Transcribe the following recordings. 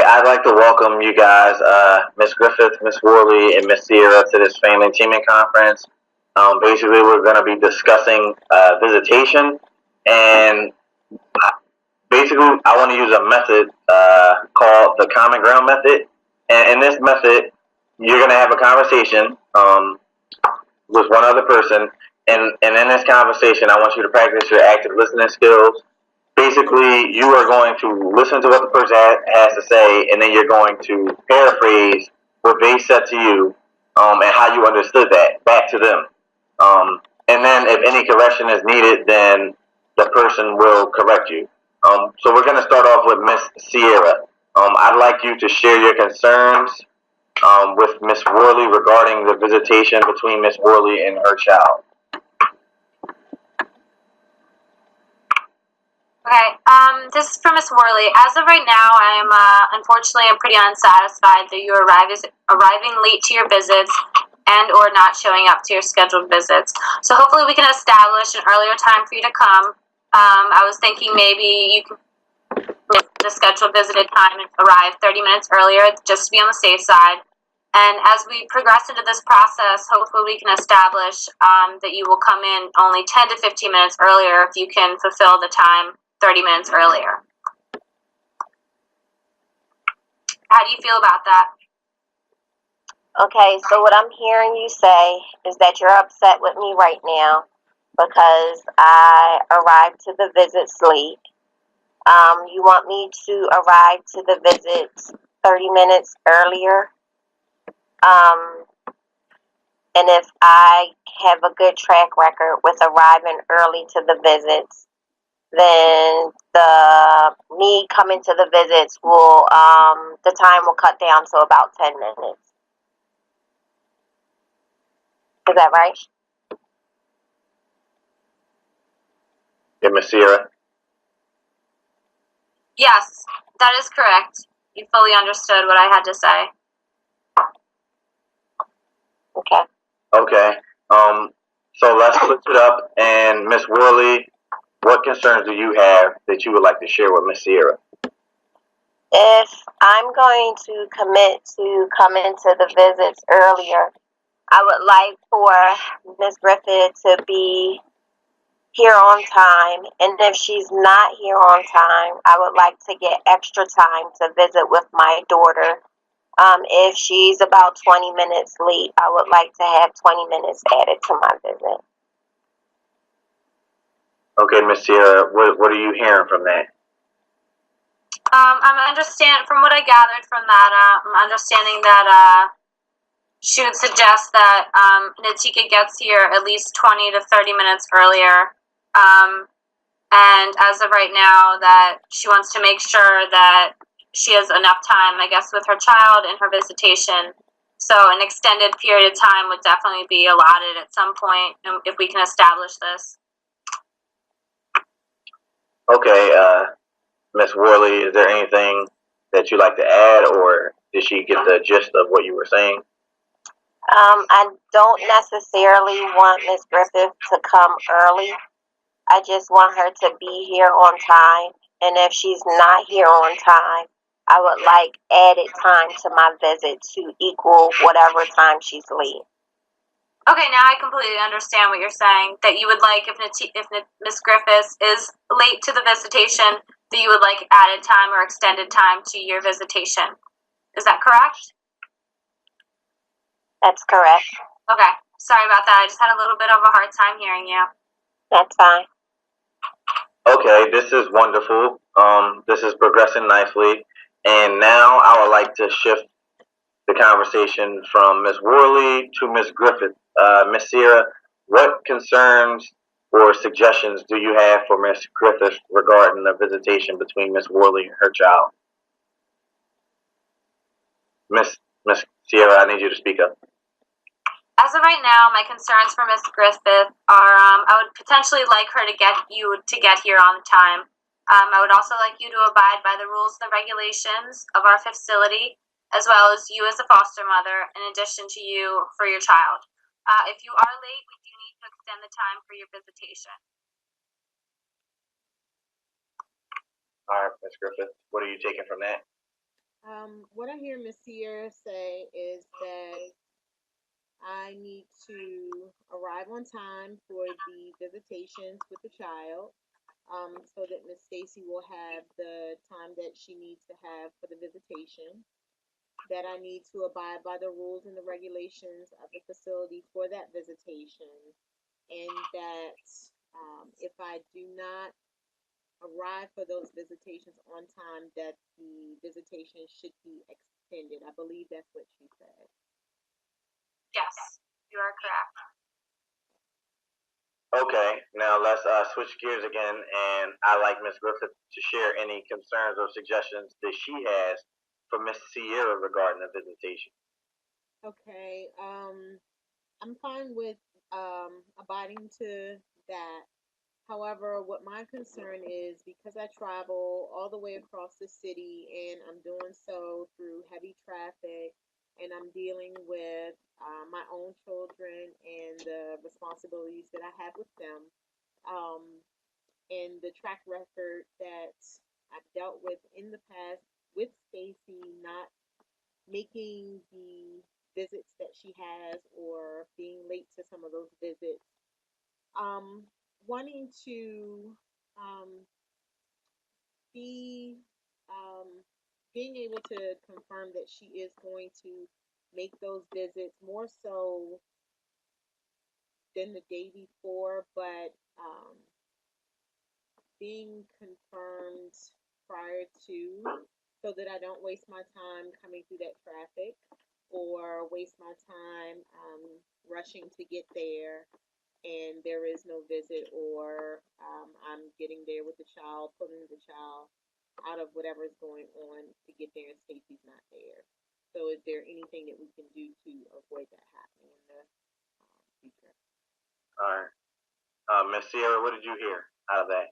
I'd like to welcome you guys, Miss Griffith, Miss Worley, and Miss Sierra to this family teaming conference. Basically, we're going to be discussing visitation, and basically, I want to use a method called the Common Ground method. And in this method, you're going to have a conversation with one other person, and in this conversation, I want you to practice your active listening skills. Basically, you are going to listen to what the person has to say, and then you're going to paraphrase what they said to you and how you understood that back to them. And then if any correction is needed, then the person will correct you. So we're going to start off with Miss Sierra. I'd like you to share your concerns with Miss Worley regarding the visitation between Miss Worley and her child. Okay, this is for Miss Worley. As of right now, unfortunately, I'm pretty unsatisfied that you're arriving late to your visits and or not showing up to your scheduled visits. So hopefully we can establish an earlier time for you to come. I was thinking maybe you can miss the scheduled visited time and arrive 30 minutes earlier just to be on the safe side. And as we progress into this process, hopefully we can establish that you will come in only 10 to 15 minutes earlier if you can fulfill the time 30 minutes earlier. How do you feel about that? Okay, so what I'm hearing you say is that you're upset with me right now because I arrived to the visits late. You want me to arrive to the visits 30 minutes earlier. And if I have a good track record with arriving early to the visits, then me coming to the visits will, the time will cut down to about 10 minutes. Is that right? Yeah, Miss Sierra? Yes, that is correct. You fully understood what I had to say. Okay. Okay. So let's switch it up. And Miss Worley, what concerns do you have that you would like to share with Miss Sierra? If I'm going to commit to coming to the visits earlier, I would like for Miss Griffith to be here on time. And if she's not here on time, I would like to get extra time to visit with my daughter. If she's about 20 minutes late, I would like to have 20 minutes added to my visit. Okay, Miss Sierra, what are you hearing from that? From what I gathered from that, I'm understanding that she would suggest that Natika gets here at least 20 to 30 minutes earlier. And as of right now, that she wants to make sure that she has enough time, I guess, with her child and her visitation. So an extended period of time would definitely be allotted at some point if we can establish this. Okay, Miss Worley, is there anything that you'd like to add, or did she get the gist of what you were saying? I don't necessarily want Miss Griffith to come early. I just want her to be here on time. And if she's not here on time, I would like added time to my visit to equal whatever time she's late. Okay, now I completely understand what you're saying. That you would like, if Miss Griffith is late to the visitation, that you would like added time or extended time to your visitation. Is that correct? That's correct. Okay, sorry about that. I just had a little bit of a hard time hearing you. That's fine. Okay, this is wonderful. This is progressing nicely. And now I would like to shift the conversation from Miss Worley to Miss Griffith. Miss Sierra, what concerns or suggestions do you have for Miss Griffith regarding the visitation between Miss Worley and her child? Miss Sierra, I need you to speak up. As of right now, my concerns for Miss Griffith are I would potentially like her to get here on time. I would also like you to abide by the rules and the regulations of our facility, as well as you as a foster mother, in addition to you for your child. If you are late, we do need to extend the time for your visitation. All right, Miss Griffith, what are you taking from that? What I hear Miss Sierra say is that I need to arrive on time for the visitations with the child, so that Miss Stacy will have the time that she needs to have for the visitation. That I need to abide by the rules and the regulations of the facility for that visitation, and that if I do not arrive for those visitations on time, that the visitation should be extended. I believe that's what she said. Yes, you are correct. Okay, now let's switch gears again, and I'd like Ms. Griffith to share any concerns or suggestions that she has for Miss Sierra regarding the visitation. Okay, I'm fine with abiding to that. However, what my concern is, because I travel all the way across the city and I'm doing so through heavy traffic, and I'm dealing with my own children and the responsibilities that I have with them, um, and the track record that I've dealt with in the past with Stacy not making the visits that she has or being late to some of those visits, um, wanting to um, be um, being able to confirm that she is going to make those visits more so than the day before, but being confirmed prior to, so that I don't waste my time coming through that traffic or waste my time rushing to get there and there is no visit, or I'm getting there with the child, pulling the child out of whatever is going on to get there and Stacy's not there. So is there anything that we can do to avoid that happening in the future? All right, Miss Sierra, what did you hear out of that?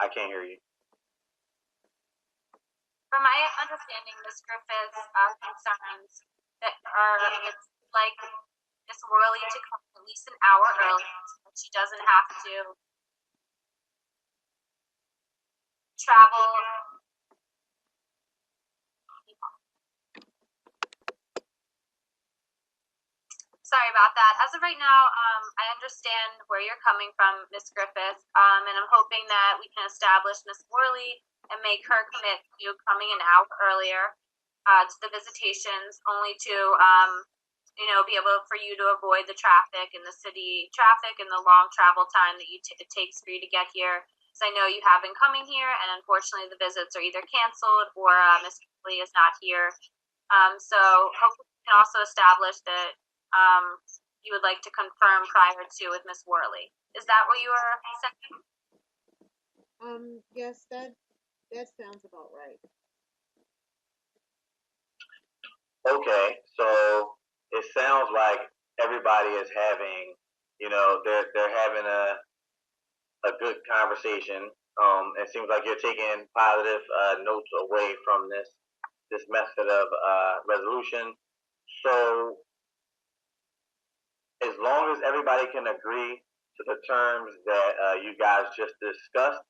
I can't hear you. From my understanding, Ms. Griffith's concerns that are, it's like Ms. Worley to come at least an hour early so that she doesn't have to travel. Sorry about that. As of right now, I understand where you're coming from, Ms. Griffith, and I'm hoping that we can establish Ms. Worley and make her commit to coming an hour earlier to the visitations, only to be able for you to avoid the traffic and the city traffic and the long travel time that it takes for you to get here. Because I know you have been coming here, and unfortunately, the visits are either canceled or Ms. Worley is not here. So hopefully, we can also establish that you would like to confirm prior to with Miss Worley. Is that what you were saying? Yes, that sounds about right. Okay, so it sounds like everybody is having, they're having a good conversation. It seems like you're taking positive notes away from this method of resolution. So as long as everybody can agree to the terms that you guys just discussed,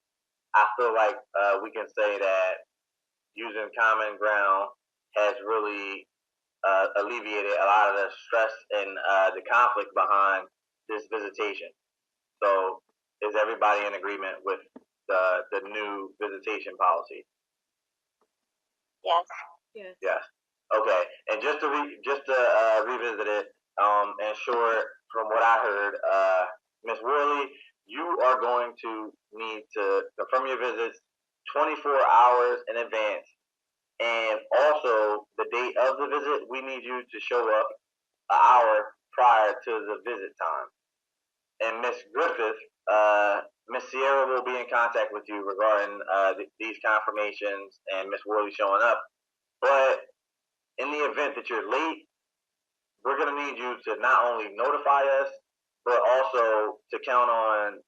I feel like we can say that using common ground has really alleviated a lot of the stress and the conflict behind this visitation. So is everybody in agreement with the new visitation policy? Yes. Yes. Yes. Okay. And just to revisit it, and sure, from what I heard, Ms. Worley, you are going to need to confirm your visits 24 hours in advance, and also the date of the visit. We need you to show up an hour prior to the visit time. And Ms. Griffith, Ms. Sierra will be in contact with you regarding these confirmations and Ms. Worley showing up. But in the event that you're late, we're going to need you to not only notify us, but also to count on,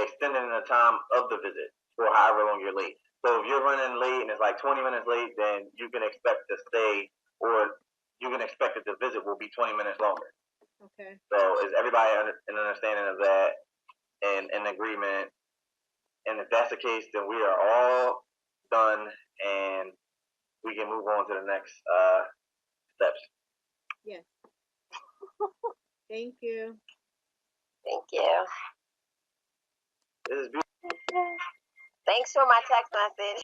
extending the time of the visit for however long you're late. So if you're running late and it's like 20 minutes late, then you can expect to stay, or you can expect that the visit will be 20 minutes longer. Okay. So is everybody in understanding of that and in agreement? And if that's the case, then we are all done, and we can move on to the next steps. Yes. Thank you. Thank you. This is beautiful. Thanks for my text message.